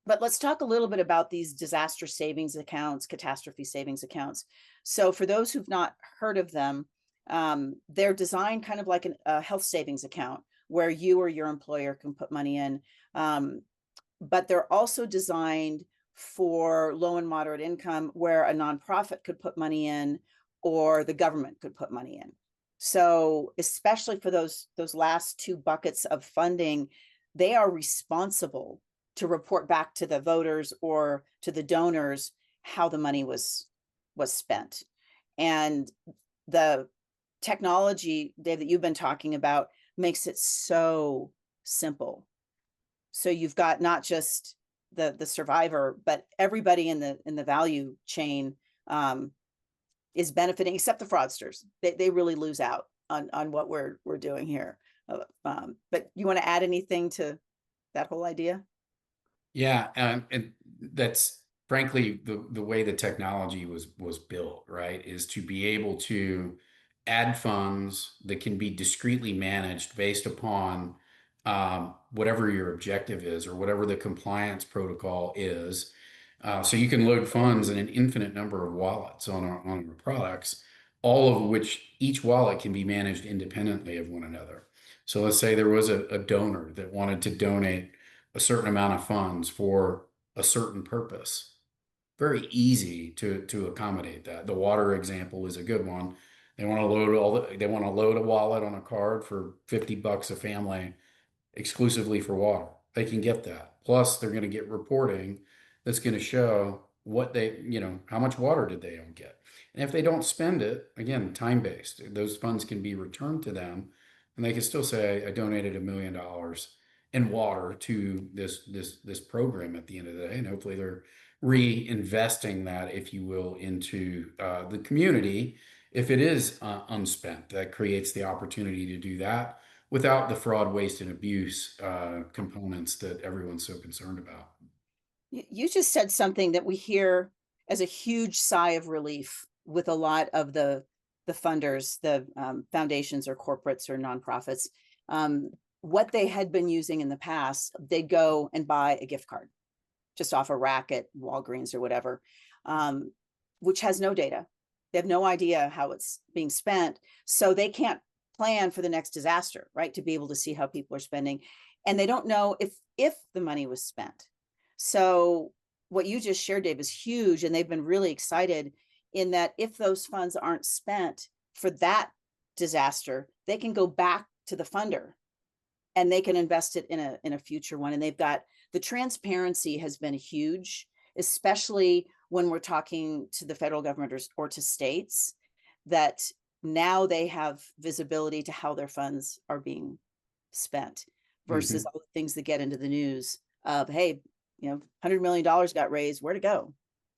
But let's talk a little bit about these disaster savings accounts, catastrophe savings accounts. So for those who've not heard of them, they're designed kind of like a health savings account where you or your employer can put money in. Um, but they're also designed for low and moderate income where a nonprofit could put money in or the government could put money in. So especially for those last two buckets of funding, they are responsible to report back to the voters or to the donors how the money was spent. And the technology, Dave, that you've been talking about makes it so simple. So you've got not just the survivor, but everybody in the value chain is benefiting, except the fraudsters. They really lose out on what we're doing here. But you want to add anything to that whole idea? Yeah, and that's frankly the way the technology was built, right? Is to be able to add funds that can be discreetly managed based upon whatever your objective is or whatever the compliance protocol is. So you can load funds in an infinite number of wallets on our products, all of which each wallet can be managed independently of one another. So let's say there was a donor that wanted to donate a certain amount of funds for a certain purpose. Very easy to accommodate that. The water example is a good one. They want to load a wallet on a card for $50 a family exclusively for water. They can get that. Plus, they're going to get reporting that's going to show what how much water did they get. And if they don't spend it, again, time-based, those funds can be returned to them, and they can still say, I donated $1 million in water to this program at the end of the day, and hopefully they're reinvesting that, if you will, into the community. If it is unspent, that creates the opportunity to do that without the fraud, waste, and abuse components that everyone's so concerned about. You just said something that we hear as a huge sigh of relief with a lot of the funders, the foundations or corporates or nonprofits. What they had been using in the past, they'd go and buy a gift card just off a rack at Walgreens or whatever, which has no data. They have no idea how it's being spent. So they can't plan for the next disaster, right? To be able to see how people are spending. And they don't know if the money was spent. So what you just shared, Dave, is huge. And they've been really excited in that if those funds aren't spent for that disaster, they can go back to the funder and they can invest it in a future one. And they've got the transparency has been huge, especially when we're talking to the federal government or to states, that now they have visibility to how their funds are being spent versus Mhm. all the things that get into the news of, hey, $100 million got raised, where to go?